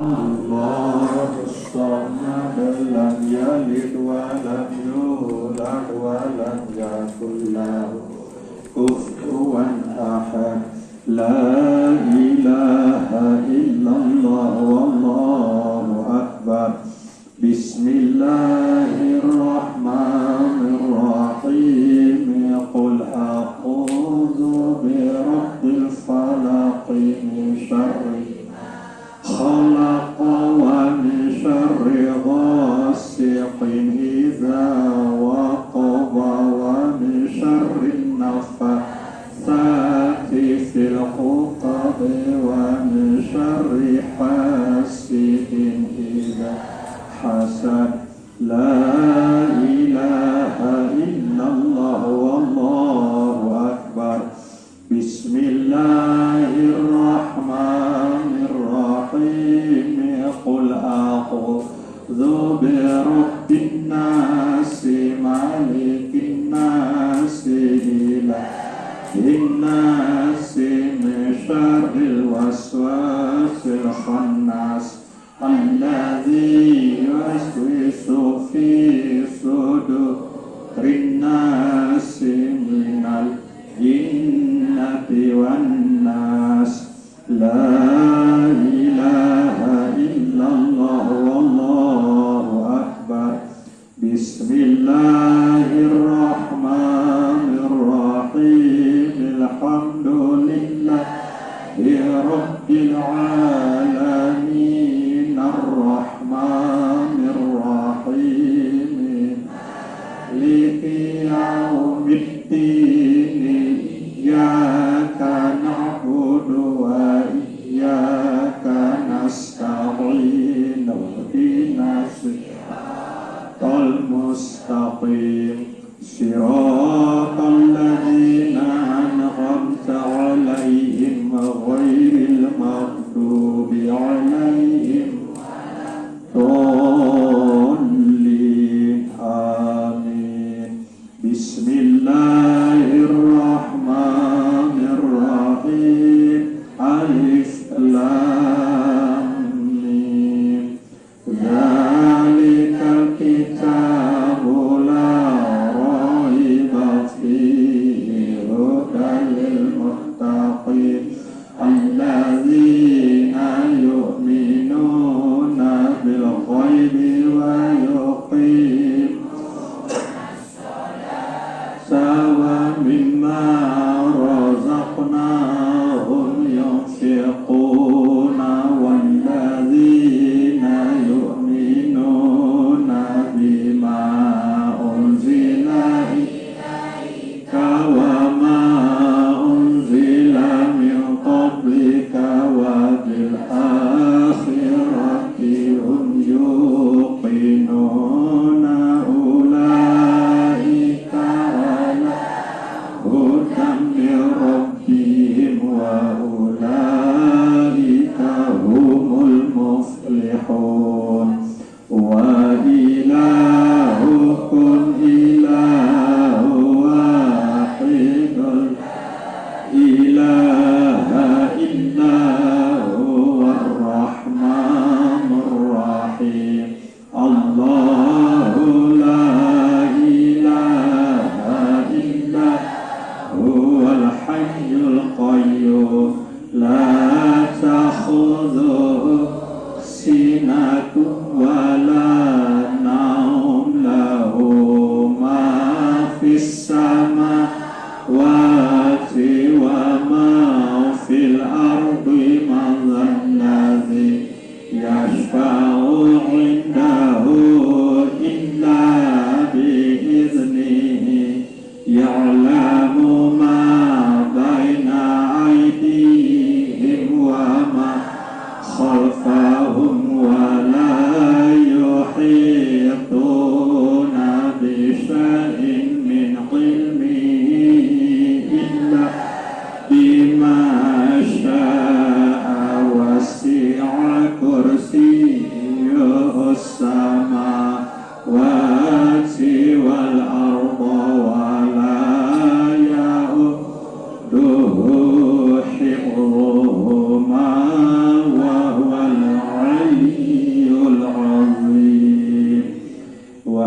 الله الصمد لم يلد ولم يولد ولم يكن له كفوا أحد لا إله إلا الله والله أكبر بسم الله الرحمن الرحيم قل أعوذ برب الفلق من شر خلق ومن شر غاسق إذا وقب ومن شر النفاثات في العقد ومن شر حاسد إذا حسد لا إله إلا الله والله أكبر بسم الله الرحمن الرحيم قل أعوذ برب الناس مالك الناس إله الناس من شر الوسواس الخناس الذي يوسوس في صدور الناس من الجنة والناس لا إله إلا الله والله أكبر بسم الله الرحمن الرحيم الحمد لله رب العالمين الرحمن الرحيم مالك يوم الدين إياك نعبد وإياك نستعين اهدنا الصراط المستقيم صراط الذين أنعمت عليهم غير المغضوب عليهم الضالين آمين بسم الله الرحمن الرحيم ألف لام ميم ذلك الكتاب لا ريب فيه هدى للمتقين الذين يؤمنون بالغيب ويقيمون ومما رزقناهم ينفقون والذين يؤمنون بما أنزل إليك وما أنزل من قبلك وبالآخرة هم يوقنون أولئك على هدى من ربهم وأولئك هم المفلحون وإلهكم إله واحد إله إلا هو الرحمن الرحيم الله لا إله إلا هو الحي القيوم لا تأخذه سنة ولا نوم له ما في السماوات وما في الأرض من ذا الذي يشفع عنده إلا بإذنه يعلم ما بين أيديهم وما خلفهم ولا يحيطون بشيء من علمه إلا بما شاء وسع كرسيه السماوات والأرض ولا يؤوده حفظهما وهو العلي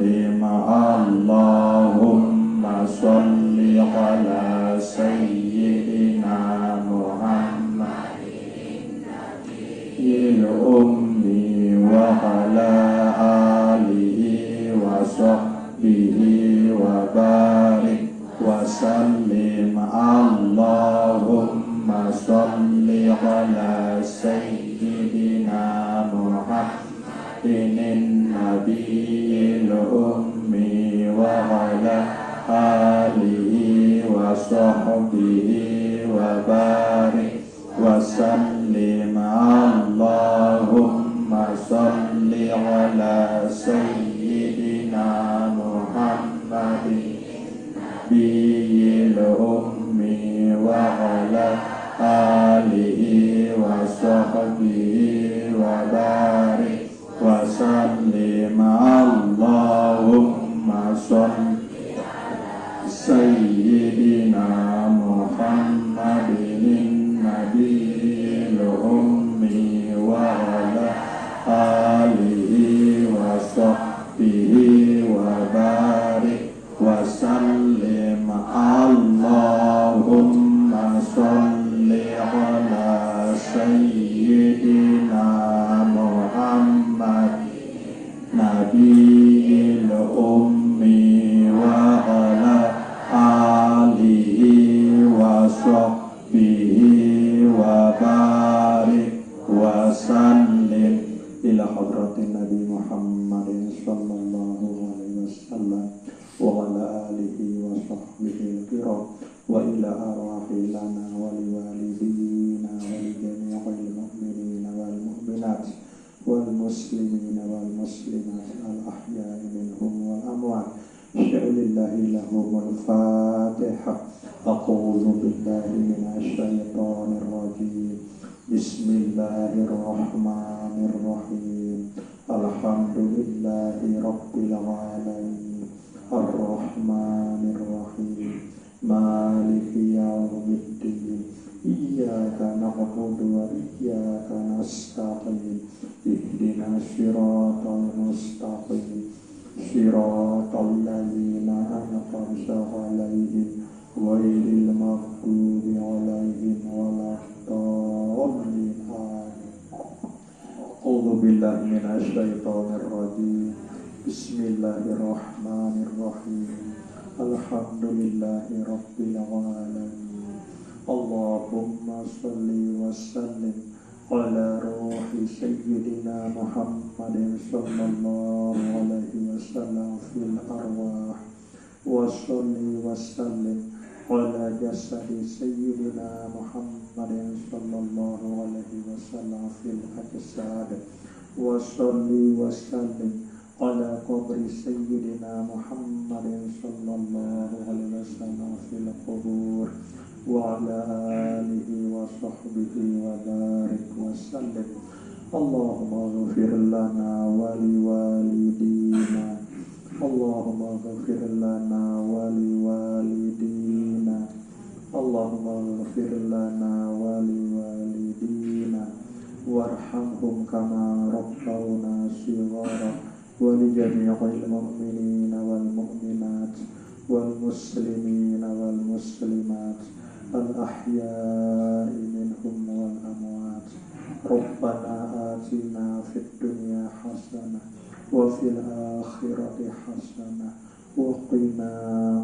sallim Allahumma sholli ala sayyidina Muhammadin nabiyil ummi wa ala alihi wa sahbihi wa barik wa sallim Allahumma sholli ala sayyidina Muhammadin nabiyil ummi wa ala alihi wa sahbihi wa barik wa sallim Allahumma sholli ala sayyidina Muhammadin nabiyil ummi wa ala alihi wa sahbihi wa barik wa sallim Allahumma sholli sayyidina Muhammadin nabiyil ummi wa ala alihi wa sahbihi wa barik wa sallim Allahumma sholli ala sayyidina Muhammad nabiyil ummi wa ala alihi wa sahbihi wa barik wa sallim ila hadratin Nabi Muhammadin sallallahu alaihi wasallam wa ala alihi wa sahbihi al-kiram wa ila arwahi lana wa liwalidina wa li jami'il mu'minina wal mu'minat wal muslimina wal muslimat al-ahya'i minhum wal amwat sya'lillahi lahumul fatihah. A'udzu billahi minasy syaithanir rajim. Bismillahirrahmanirrahim. Alhamdulillahi rabbil alamin. Ar-Rahmanir-Rahim. Maliki yaumiddin. Iyyaka na'budu wa iyyaka nasta'in. Ihdinas siratal mustaqim. Siratal ladzina an'amta 'alaihim ghairil maghdubi 'alaihim waladdallin. A'udzu billahi minasy syaithanir rajim. Bismillahirrahmanirrahim. Alhamdulillahi rabbil alamin. Allahumma sholli wa sallim ala ruhi sayyidina Muhammadin sallallahu alaihi wasallam fil arwah wa sholli wa sallim ala jasadi sayyidina Muhammadin sallallahu alaihi wasallam fil ajsad wa sholli wa sallim ala qabri sayyidina Muhammadin sallallahu alaihi wasallam fil qubur wa ala alihi wa sahbihi wa barik wa sallim. Allahumma ghfir lana wa liwalidina. Allahumma ghfir lana wa liwalidina. Allahumma ghfir lana wa liwalidina warhamhum kama rabbawna shighara wa li jami'il mu'minina wal mu'minat wal muslimina wal muslimat al-ahya'i minhum wal amwat. Rabbana atina fid dunya hasanah wa fil akhirati hasanah wa qina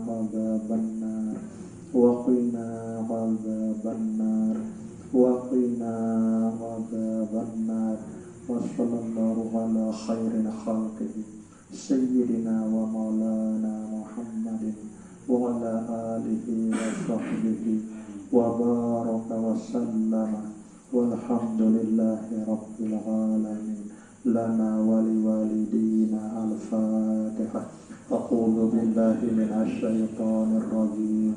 adzabannar wa qina adzabannar wa qina adzabannar. Wa sallallahu ala khairin khalqihi sayyidina wa maulana Muhammadin wa ala alihi wa sahbihi wa baraka wa sallama walhamdulillahi rabbil alamin. Lana wa liwalidina al-fatihah. A'udzu billahi minasy syaithanir rajim.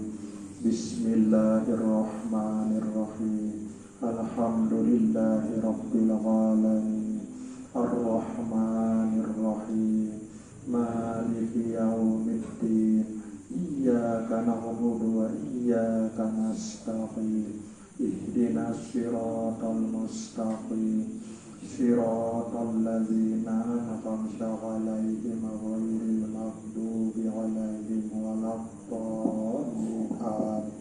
Bismillahirrahmanirrahim. Alhamdulillahi rabbil alamin. Ar-Rahmanir-Rahim. Maliki yaumiddin. Iyyaka na'budu wa iyyaka nasta'in. Ihdinas siratal mustaqim. صراط الذين أنعمت عليهم غير المغضوب عليهم ولا الضالين آمين.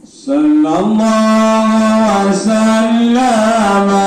صلى الله وسلم